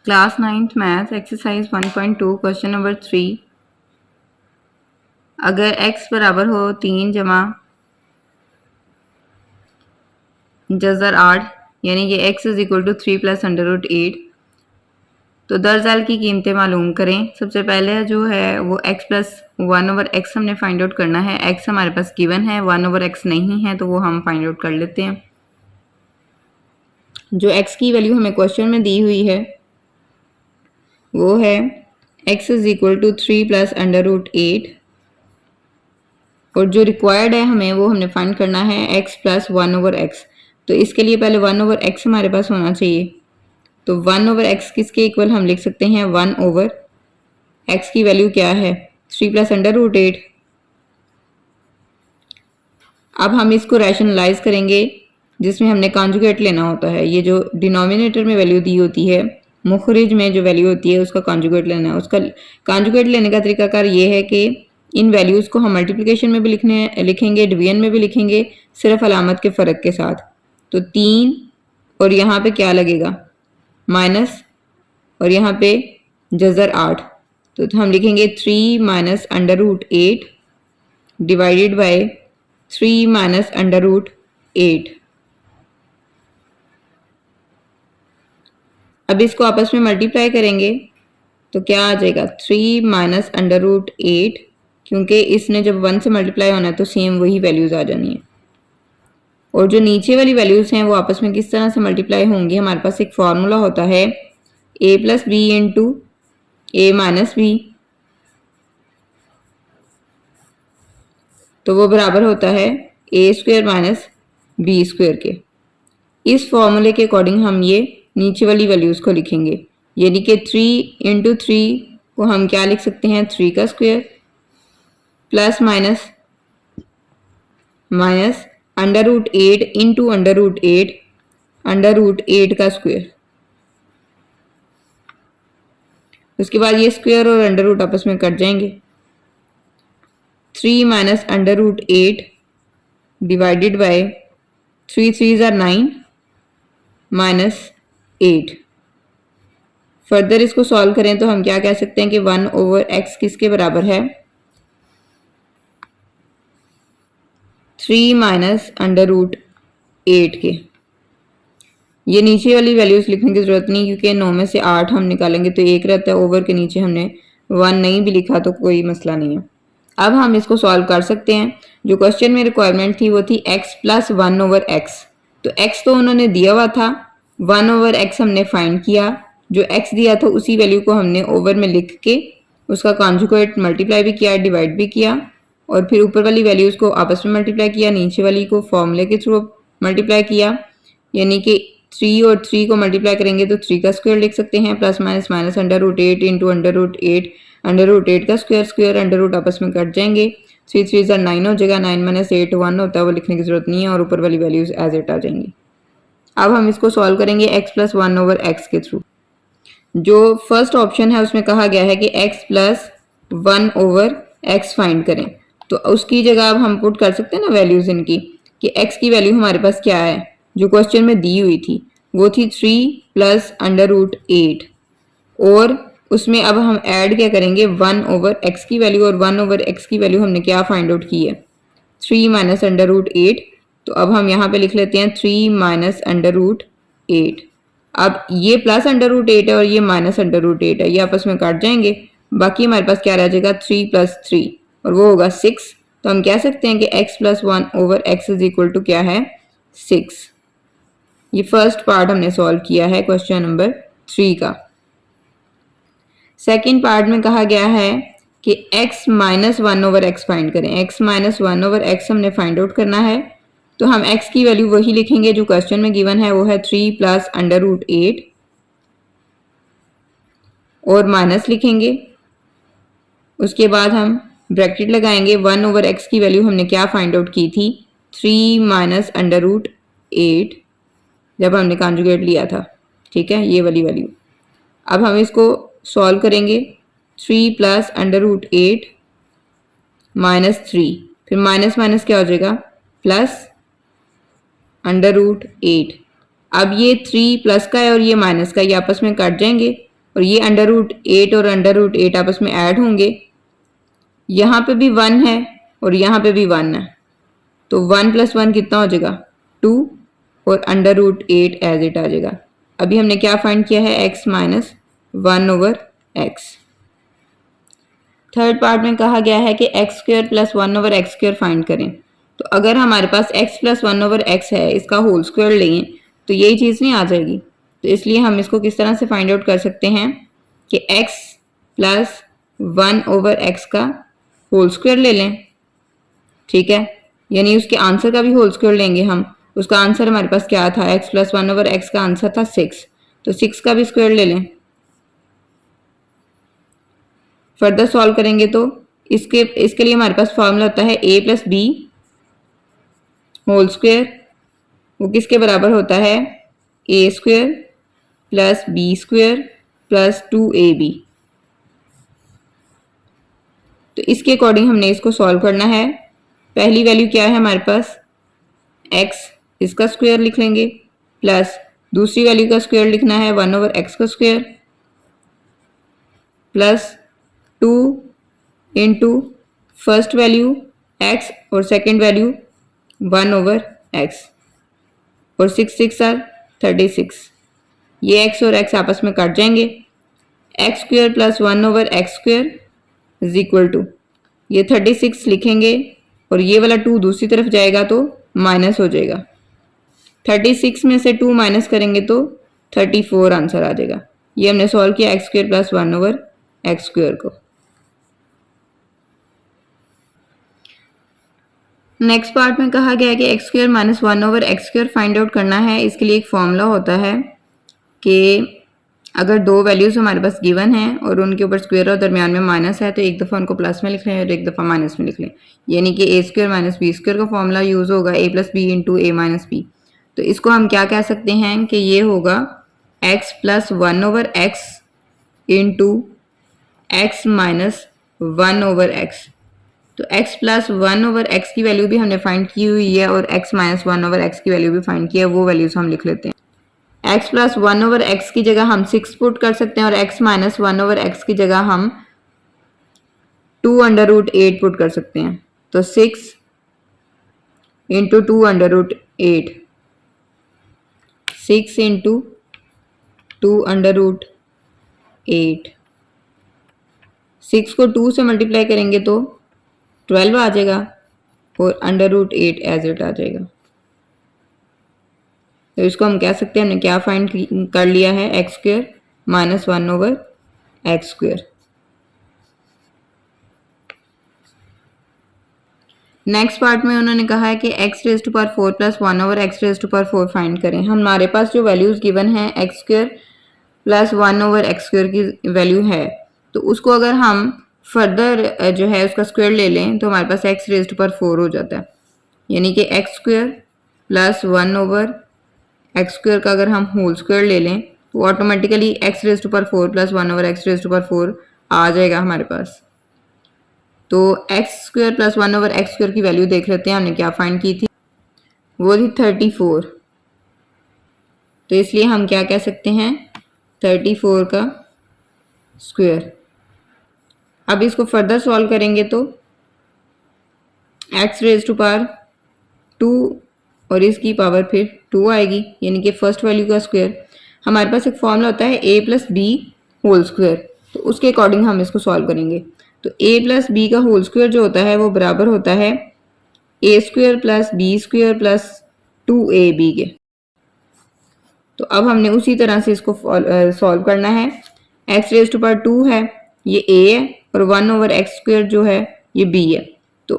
Class 9th math exercise 1.2 question number 3। अगर x बराबर हो 3 जमा जज़र 8 यानी कि x is equal to 3 plus under root 8 तो दरअसल की कीमतें मालूम करें। सबसे पहले जो है वो x प्लस 1 ओवर एक्स हमने फाइंड आउट करना है। x हमारे पास गिवन है, 1 ओवर एक्स नहीं है तो वो हम फाइंड आउट कर लेते हैं। जो x की वैल्यू हमें क्वेश्चन में दी हुई है वो है x is equal to 3 plus under root 8 और जो रिक्वायर्ड है हमें वो हमने फाइंड करना है x प्लस 1 ओवर एक्स। तो इसके लिए पहले 1 ओवर एक्स हमारे पास होना चाहिए। तो 1 ओवर एक्स किसके इक्वल हम लिख सकते हैं 1 ओवर एक्स की वैल्यू क्या है 3 प्लस अंडर रूट 8। अब हम इसको रैशनलाइज करेंगे जिसमें हमने कॉन्जुगेट लेना होता है। ये जो डिनोमिनेटर में वैल्यू दी होती है, मुखरिज में जो वैल्यू होती है उसका कॉन्जुगेट लेना है। उसका कॉन्जुगेट लेने का तरीकाकार ये है कि इन वैल्यूज़ को हम मल्टीप्लिकेशन में भी लिखेंगे, डिवीजन में भी लिखेंगे, सिर्फ अलामत के फ़र्क के साथ। तो 3 और यहाँ पे क्या लगेगा माइनस और यहाँ पे जज़र 8 तो हम लिखेंगे 3 minus under root 8 divided by 3 minus under root 8। अब इसको आपस में मल्टीप्लाई करेंगे तो क्या आ जाएगा 3 माइनस अंडर रूट 8, क्योंकि इसने जब 1 से मल्टीप्लाई होना है तो सेम वही वैल्यूज़ आ जानी है। और जो नीचे वाली वैल्यूज़ हैं वो आपस में किस तरह से मल्टीप्लाई होंगी, हमारे पास एक फार्मूला होता है a plus b into a minus b, तो वो बराबर होता है a square minus b square के। इस फॉर्मूले के अकॉर्डिंग हम ये नीचे वाली वैल्यूज़ को लिखेंगे, यानी कि 3 इंटू 3 को हम क्या लिख सकते हैं 3 का square plus minus minus under root 8 into under root 8 का स्क्वायर। उसके बाद ये स्क्वायर और अंडर रूट आपस में कट जाएंगे। 3 minus under root 8 divided by 3 3 ज़ार 9 माइनस 8। फर्दर इसको सॉल्व करें तो हम क्या कह सकते हैं कि 1 ओवर एक्स किसके बराबर है 3 माइनस अंडर रूट 8 के। ये नीचे वाली वैल्यूज लिखने की जरूरत नहीं, क्योंकि 9 में से 8 हम निकालेंगे तो 1 रहता है। ओवर के नीचे हमने 1 नहीं भी लिखा तो कोई मसला नहीं है। अब हम इसको सॉल्व कर सकते हैं। जो क्वेश्चन में रिक्वायरमेंट थी वो थी x प्लस 1 ओवर एक्स। तो x तो उन्होंने दिया हुआ था, 1 ओवर एक्स हमने फाइंड किया। जो x दिया था उसी वैल्यू को हमने ओवर में लिख के उसका कॉन्जुगेट मल्टीप्लाई भी किया, डिवाइड भी किया और फिर ऊपर वाली वैल्यूज़ को आपस में मल्टीप्लाई किया, नीचे वाली को फॉर्मूले के थ्रू मल्टीप्लाई किया। यानी कि 3 और 3 को मल्टीप्लाई करेंगे तो 3 का स्क्वायर लिख सकते हैं plus minus minus under root 8 into under root 8 का स्क्वायर, स्क्वायर अंडर रूट आपस में कट जाएंगे। 3 3 ज़ार 9 हो जाएगा, 9 माइनस 8 1 होता है, वो लिखने की जरूरत नहीं है और ऊपर वाली वैल्यूज एज इट आ जाएंगी। अब हम इसको सॉल्व करेंगे x प्लस 1 ओवर एक्स के थ्रू। जो फर्स्ट ऑप्शन है उसमें कहा गया है कि x plus 1 over x find करें, तो उसकी जगह अब हम पुट कर सकते हैं ना वैल्यूज इनकी कि x की वैल्यू हमारे पास क्या है जो क्वेश्चन में दी हुई थी वो थी 3 प्लस अंडर रूट 8 और उसमें अब हम ऐड क्या करेंगे 1 ओवर एक्स की वैल्यू, और 1 ओवर एक्स की वैल्यू हमने क्या फाइंड आउट की है 3 माइनस अंडर रूट 8। तो अब हम यहाँ पे लिख लेते हैं 3 माइनस अंडर रूट 8। अब ये प्लस अंडर रूट 8 है और ये माइनस अंडर रूट 8 है, ये आपस में काट जाएंगे। बाकी हमारे पास क्या रह जाएगा 3 प्लस 3 और वो होगा 6। तो हम कह सकते हैं कि x plus 1 over x is equal to क्या है 6। ये फर्स्ट पार्ट हमने सॉल्व किया है क्वेश्चन नंबर 3 का। सेकेंड पार्ट में कहा गया है कि x minus 1 over x find करें। x माइनस 1 ओवर एक्स हमने फाइंड आउट करना है, तो हम x की वैल्यू वही लिखेंगे जो क्वेश्चन में गिवन है, वो है 3 प्लस अंडर रूट 8 और माइनस लिखेंगे। उसके बाद हम ब्रैकेट लगाएंगे। 1 ओवर एक्स की वैल्यू हमने क्या फाइंड आउट की थी 3 माइनस अंडर रूट 8 जब हमने कॉन्जुगेट लिया था, ठीक है, ये वाली वैल्यू। अब हम इसको सॉल्व करेंगे 3 प्लस अंडर रूट 8 माइनस 3, फिर माइनस माइनस क्या हो जाएगा प्लस अंडर रूट 8। अब ये 3 प्लस का है और ये माइनस का, ये आपस में कट जाएंगे और ये √8 और √8 आपस में ऐड होंगे। यहाँ पे भी 1 है और यहाँ पे भी 1 है, तो 1 + 1 कितना हो जाएगा 2 और √8 एज इट आ जाएगा। अभी हमने क्या फाइंड किया है x minus 1/x। Third part में कहा गया है कि x² + 1/x² फाइंड करें। तो अगर हमारे पास x + 1/x है, इसका होल स्क्वायर लें तो यही चीज़ नहीं आ जाएगी। तो इसलिए हम इसको किस तरह से फाइंड आउट कर सकते हैं कि x + 1/x का होल स्क्वायर ले लें, ठीक है, यानी उसके आंसर का भी होल स्क्वायर लेंगे हम। उसका आंसर हमारे पास क्या था, x + 1/x का आंसर था 6, तो 6 का भी स्क्वायर ले लें। फर्दर सॉल्व करेंगे तो इसके लिए हमारे पास फॉर्मूला होता है a + b होल स्क्वायर, वो किसके बराबर होता है a² + b² + 2ab। तो इसके अकॉर्डिंग हमने इसको सॉल्व करना है। पहली वैल्यू क्या है हमारे पास, x, इसका स्क्वायर लिख लेंगे, प्लस दूसरी वैल्यू का स्क्वायर लिखना है 1/x का square, plus 2 into first value x और सेकेंड वैल्यू 1/x, और 6 6 आर 36। ये x और x आपस में कट जाएंगे। x² + 1/x² is equal to, ये 36 लिखेंगे और ये वाला 2 दूसरी तरफ जाएगा तो माइनस हो जाएगा। 36 में से 2 माइनस करेंगे तो 34 आंसर आ जाएगा। ये हमने सॉल्व किया x² + 1/x² को। नेक्स्ट पार्ट में कहा गया है कि x² - 1/x² फाइंड आउट करना है। इसके लिए एक फॉर्मूला होता है कि अगर दो वैल्यूज हमारे पास गिवन हैं और उनके ऊपर स्क्वायर और दरमियान में माइनस है, तो एक दफ़ा उनको प्लस में लिख लें और एक दफ़ा माइनस में लिख लें, यानी कि a² - b² का फॉर्मूला यूज़ होगा a + b × a - b। तो इसको हम क्या कह सकते हैं कि ये होगा x + 1/x × x - 1/x। तो x + 1/x की वैल्यू भी हमने फाइंड की हुई है और x - 1/x की वैल्यू भी फाइंड की है, वो वैल्यूज हम लिख लेते हैं। x + 1/x की जगह हम 6 पुट कर सकते हैं और x - 1/x की जगह हम 2√8 पुट कर सकते हैं। तो 6 × 2√8, 6 × 2√8, 6 को 2 से मल्टीप्लाई करेंगे तो 12 आ जाएगा और √8 एज इट आ जाएगा। तो इसको हम कह सकते हैं हमने क्या फाइंड कर लिया है, x² - 1/x²। नेक्स्ट पार्ट में उन्होंने कहा है कि x⁴ + 1/x⁴ फाइंड करें। हमारे पास जो वैल्यूज गिवन है x² + 1/x² की वैल्यू है, तो उसको अगर हम फर्दर जो है उसका स्क्वायर ले लें तो हमारे पास x⁴ हो जाता है, यानी कि x² + 1/x² का अगर हम होल स्क्वायर ले लें तो ऑटोमेटिकली x⁴ + 1/x⁴ आ जाएगा हमारे पास। तो x² + 1/x² की वैल्यू देख लेते हैं, हमने क्या फाइंड की थी, वो थी 34। तो इसलिए हम क्या कह सकते हैं, 34 का स्क्वायर। अब इसको फर्दर सॉल्व करेंगे तो x⁴ 2 और इसकी पावर फिर 2 आएगी, यानी कि फर्स्ट वैल्यू का स्क्वायर। हमारे पास एक फॉर्मूला होता है a + b होल स्क्वायर, तो उसके अकॉर्डिंग हम इसको सॉल्व करेंगे। तो a + b का होल स्क्वायर जो होता है वो बराबर होता है a² + b² + 2ab के। तो अब हमने उसी तरह से इसको सॉल्व करना है। x⁴ 2 है, ये a है, और 1/x² जो है ये b है। तो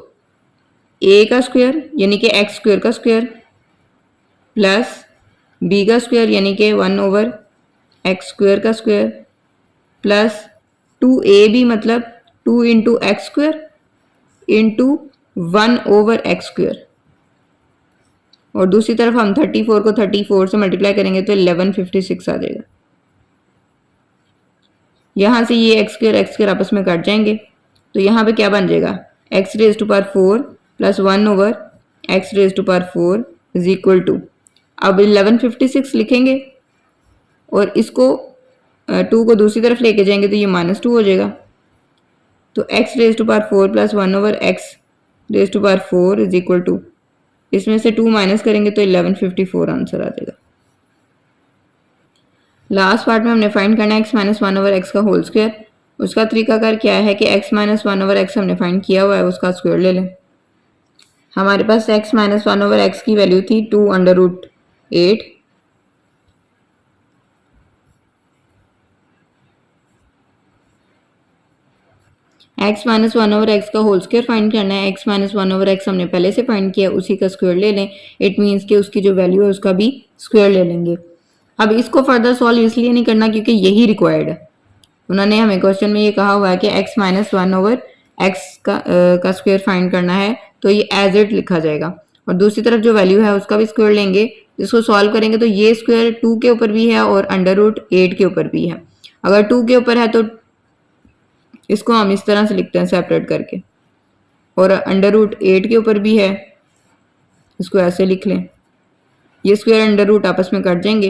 a का स्क्वायर यानी कि x² का स्क्वायर प्लस b का स्क्वायर यानी कि 1/x² का स्क्वायर प्लस 2ab मतलब 2 × x² × 1/x², और दूसरी तरफ हम 34 को 34 से मल्टीप्लाई करेंगे तो 1156 आ जाएगा। यहाँ से ये x² आपस में कट जाएंगे, तो यहाँ पे क्या बन जाएगा, x⁴ + 1/x⁴ is equal to, अब 1156 लिखेंगे और इसको टू को दूसरी तरफ लेके जाएंगे तो ये -2 हो जाएगा। तो x raise to power 4 plus 1 over x raise to power 4 is equal to, इसमें से 2 माइनस करेंगे तो 1154 आंसर आ जाएगा। लास्ट पार्ट में हमने फाइंड करना है x माइनस 1 ओवर एक्स का होल स्क्वायर। उसका तरीकाकार क्या है कि x माइनस 1 ओवर एक्स हमने फाइंड किया हुआ है, उसका स्क्वायर ले लें। हमारे पास x माइनस 1 ओवर एक्स की वैल्यू थी 2 under root 8, x minus 1 over x का होल स्क्वायर फाइंड करना है। x माइनस 1 ओवर एक्स हमने पहले से फाइंड किया, उसी का स्क्वायर ले लें। इट मीन्स कि उसकी जो वैल्यू है उसका भी स्क्वायर ले लेंगे। अब इसको फर्दर सॉल्व इसलिए नहीं करना क्योंकि यही रिक्वायर्ड है। उन्होंने हमें क्वेश्चन में ये कहा हुआ है कि x माइनस 1 ओवर एक्स का स्क्वायर फाइंड करना है, तो ये एज इट लिखा जाएगा। और दूसरी तरफ जो वैल्यू है उसका भी स्क्वायर लेंगे। जिसको सॉल्व करेंगे तो ये स्क्वायर 2 के ऊपर भी है और अंडर रूट 8 के ऊपर भी है। अगर 2 के ऊपर है तो इसको हम इस तरह से लिखते हैं सेपरेट करके, और अंडर रूट 8 के ऊपर भी है, इसको ऐसे लिख लें। ये स्क्वायर अंडर रूट आपस में कट जाएंगे,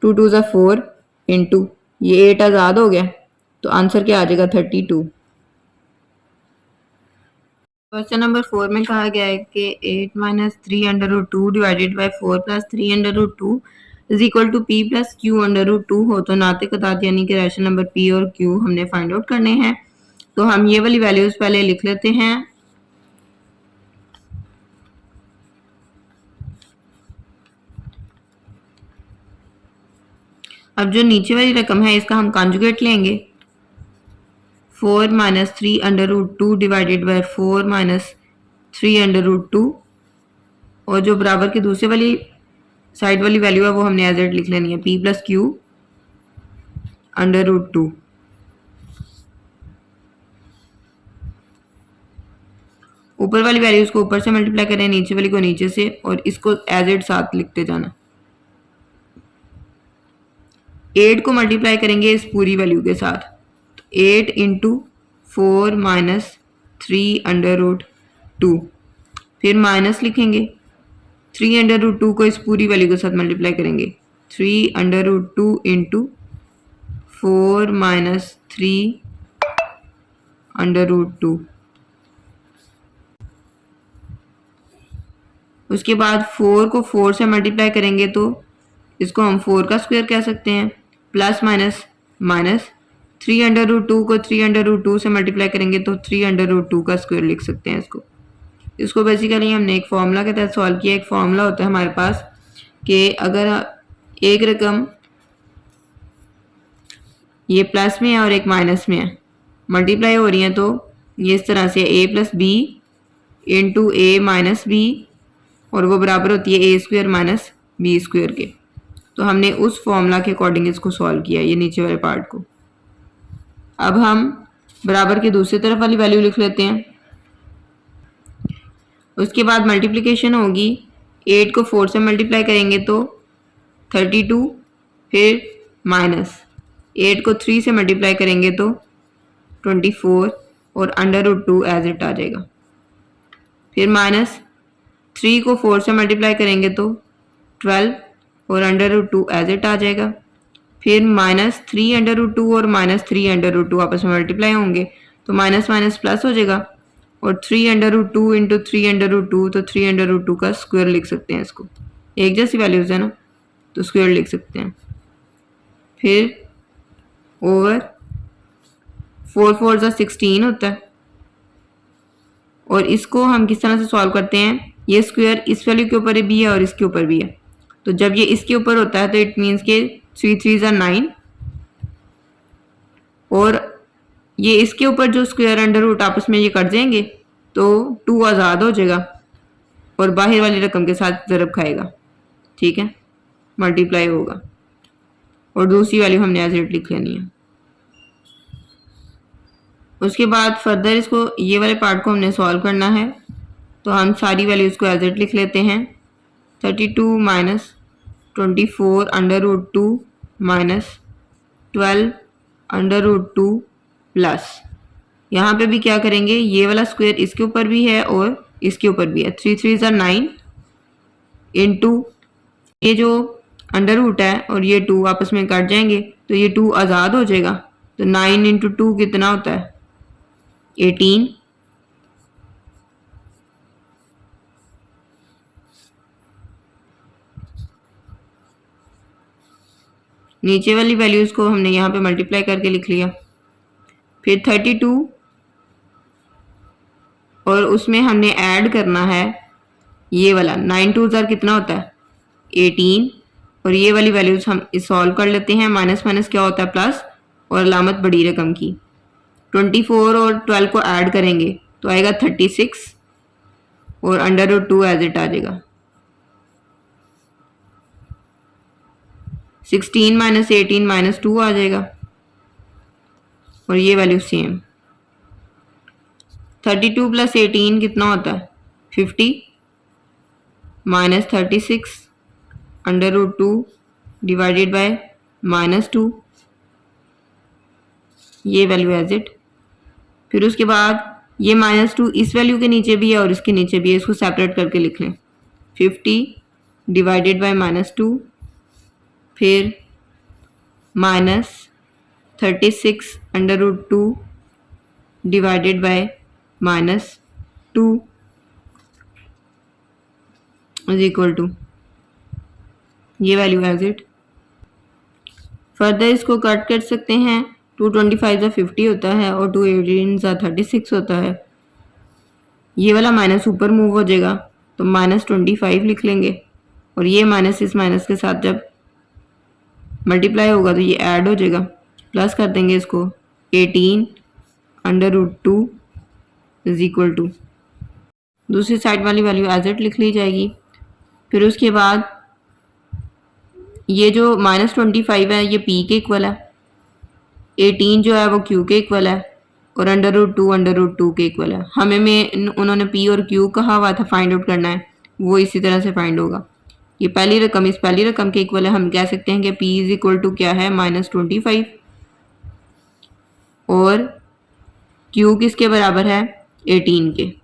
2 2 ज़ा 4 इंटू ये 8 आज़ाद हो गया, तो आंसर क्या आ जाएगा 32। क्वेश्चन नंबर 4 में कहा गया है कि 8 minus 3 under root 2 divided by 4 plus 3 under root 2 is equal to p plus q under root 2 हो। तो नाते कतात यानी कि रेशनल नंबर पी और क्यू हमने फाइंड आउट करने हैं। तो हम ये वाली वैल्यूज पहले लिख लेते हैं। अब जो नीचे वाली रकम है इसका हम कॉन्जुगेट लेंगे। 4 minus 3 under root 2 divided by 4 minus 3 under root 2, और जो बराबर की दूसरी वाली साइड वाली वैल्यू है वो हमने एज इट लिख लेनी है, p plus q under root 2। ऊपर वाली वैल्यूज को ऊपर से मल्टीप्लाई करें, नीचे वाली को नीचे से, और इसको एज इट साथ लिखते जाना। 8 को मल्टीप्लाई करेंगे इस पूरी वैल्यू के साथ, तो 8 इंटू 4 माइनस 3 अंडर रूट 2, फिर माइनस लिखेंगे। 3 अंडर रूट 2 को इस पूरी वैल्यू के साथ मल्टीप्लाई करेंगे, 3 under root 2 into 4 minus 3 under root 2। उसके बाद 4 को 4 से मल्टीप्लाई करेंगे तो इसको हम 4 का स्क्वायर कह सकते हैं, plus minus minus. 3 under root 2 को 3 अंडर रूट 2 से मल्टीप्लाई करेंगे तो 3 अंडर रूट 2 का स्क्वायर लिख सकते हैं इसको बेसिकली हमने एक फॉर्मूला के तहत सॉल्व किया। एक फॉर्मूला होता है हमारे पास कि अगर एक रकम ये प्लस में है और एक माइनस में है, मल्टीप्लाई हो रही है, तो ये इस तरह से a plus b into a minus b, और वो बराबर होती है a square minus b square के। तो हमने उस फॉर्मूला के अकॉर्डिंग इसको सॉल्व किया, ये नीचे वाले पार्ट को। अब हम बराबर की दूसरी तरफ वाली वैल्यू लिख लेते हैं। उसके बाद मल्टीप्लिकेशन होगी, 8 को 4 से मल्टीप्लाई करेंगे तो 32, फिर माइनस 8 को 3 से मल्टीप्लाई करेंगे तो 24, और अंडर रूट 2 एज इट आ जाएगा। फिर माइनस 3 को 4 से मल्टीप्लाई करेंगे तो 12, और अंडर रूट 2 एज इट आ जाएगा। फिर माइनस 3 अंडर रूट 2 और माइनस 3 अंडर रूट 2 आपस में मल्टीप्लाई होंगे, तो माइनस माइनस प्लस हो जाएगा, और 3 under root 2 into 3 under root 2, तो 3 अंडर रूट 2 का स्क्वायर लिख सकते हैं। इसको एक जैसी वैल्यूज है ना, तो स्क्वायर लिख सकते हैं। फिर ओवर 4 4 ज़ा 16 होता है, और इसको हम किस तरह से सॉल्व करते हैं, ये स्क्वायर इस वैल्यू के ऊपर भी है और इसके ऊपर भी है, तो जब ये इसके ऊपर होता है तो इट मीन्स के 3 3 ज़ा 9, और ये इसके ऊपर जो स्क्वायर अंडर रूट आपस में ये कट जाएंगे तो 2 आज़ाद हो जाएगा, और बाहर वाली रकम के साथ ज़रब खाएगा, ठीक है, मल्टीप्लाई होगा, और दूसरी वैल्यू हमने एज इट लिख लेनी है। उसके बाद फर्दर इसको ये वाले पार्ट को हमने सॉल्व करना है, तो हम सारी वैल्यूज़ को एज इट लिख लेते हैं। 32 minus 24 under root 2 minus 12 under root 2 plus, यहाँ पे भी क्या करेंगे, ये वाला स्क्वायर इसके ऊपर भी है और इसके ऊपर भी है, 3 3 ज़ा 9 इंटू ये जो अंडर रूट है और ये 2 आपस में कट जाएंगे तो ये 2 आज़ाद हो जाएगा। तो 9 इंटू 2 कितना होता है 18। नीचे वाली वैल्यूज़ को हमने यहाँ पे मल्टीप्लाई करके लिख लिया। फिर 32 और उसमें हमने ऐड करना है ये वाला 9 2 ज़ार कितना होता है 18 और ये वाली वैल्यूज़ हम सॉल्व कर लेते हैं। माइनस माइनस क्या होता है प्लस और अलामत बड़ी रकम की। 24 और 12 को ऐड करेंगे तो आएगा 36 और √2 एज इट आ जाएगा। 16 माइनस 18 माइनस 2 आ जाएगा और ये वैल्यू सेम। 32 प्लस 18 कितना होता है 50 माइनस 36 √2 डिवाइडेड बाय -2, ये वैल्यू एज इट। फिर उसके बाद ये -2 इस वैल्यू के नीचे भी है और इसके नीचे भी है, इसको सेपरेट करके लिख लें। 50 डिवाइडेड बाय -2 फिर -36 √2 divided by -2 is equal to ये वैल्यू एज इट। फर्दर इसको कट कर सकते हैं। 225 50 होता है और 218 36 होता है। ये वाला माइनस ऊपर मूव हो जाएगा तो -25 लिख लेंगे और ये माइनस इस माइनस के साथ जब मल्टीप्लाई होगा तो ये ऐड हो जाएगा। प्लस कर देंगे इसको 18 √2 इज इक्वल टू दूसरी साइड वाली वैल्यू एज इट लिख ली जाएगी। फिर उसके बाद ये जो -25 है ये p के इक्वल है, 18 जो है वो q के इक्वल है और √2 के इक्वल है। हमें में उन्होंने p और q कहा हुआ था फाइंड आउट करना है, वो इसी तरह से फाइंड होगा। ये पहली रकम इस पहली रकम के इक्वल है। हम कह सकते हैं कि p इज इक्वल टू क्या है -25 और q किसके बराबर है 18 के।